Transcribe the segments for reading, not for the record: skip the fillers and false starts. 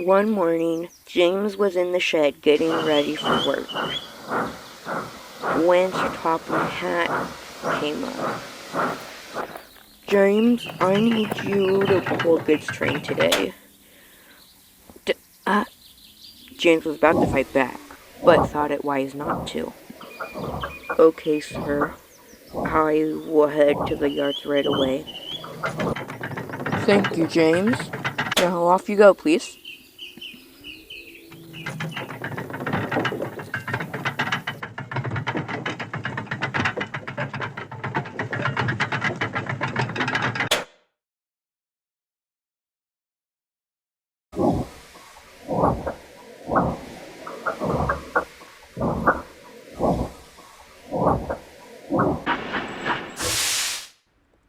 One morning, James was in the shed getting ready for work when Sir Topham Hatt came up. "James, I need you to pull a goods train today." James was about to fight back, but thought it wise not to. "Okay, sir. I will head to the yards right away." "Thank you, James. Now off you go, please."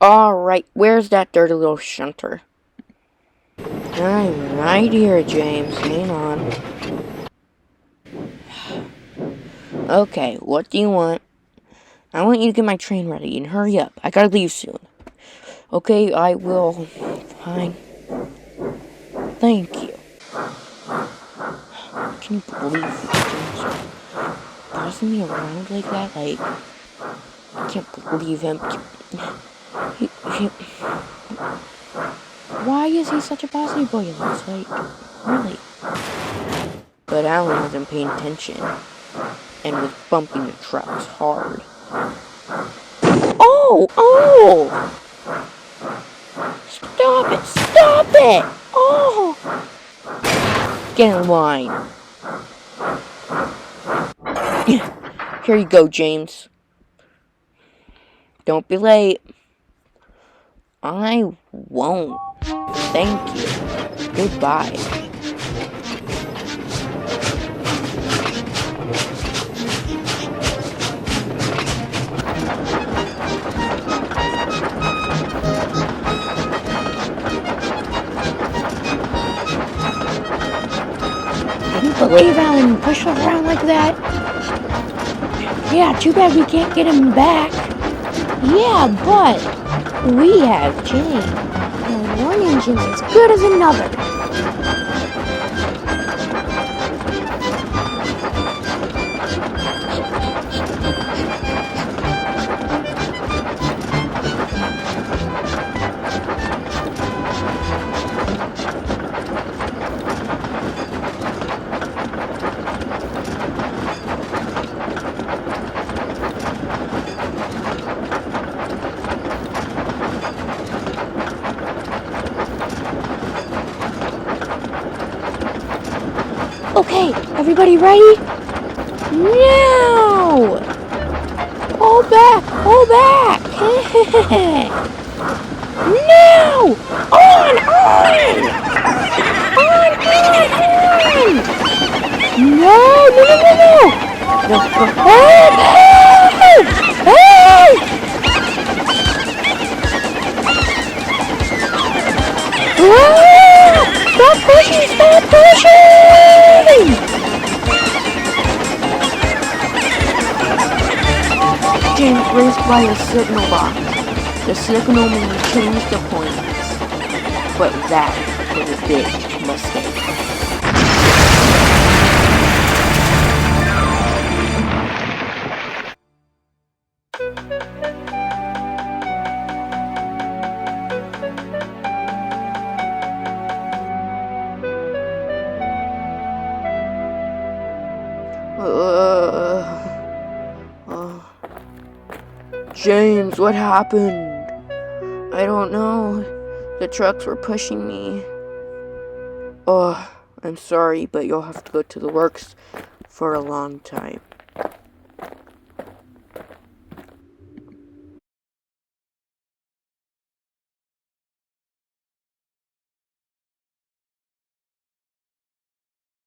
Alright, where's that dirty little shunter? I'm right here, James. Hang on. Okay, what do you want? I want you to get my train ready and hurry up. I gotta leave soon. Okay, I will. Fine. Thank you. Can you believe James bossing me around like that? Like, I can't believe him. Why is he such a bossy boy in this? Like, really? But Alan wasn't paying attention and was bumping the trucks hard. Oh! Stop it! Oh! Get in line. Here you go, James. Don't be late. I won't. Thank you. Goodbye. Can you believe Alan pushed us around like that? Yeah, too bad we can't get him back. Yeah, but we have James. And one engine as good as another. Okay, everybody ready? Now! Hold back! Now! On! No! Stop pushing! James raced by a signal box. The signalman changed the points, but that was a big mistake. James, what happened? I don't know. The trucks were pushing me. Oh, I'm sorry, but you'll have to go to the works for a long time.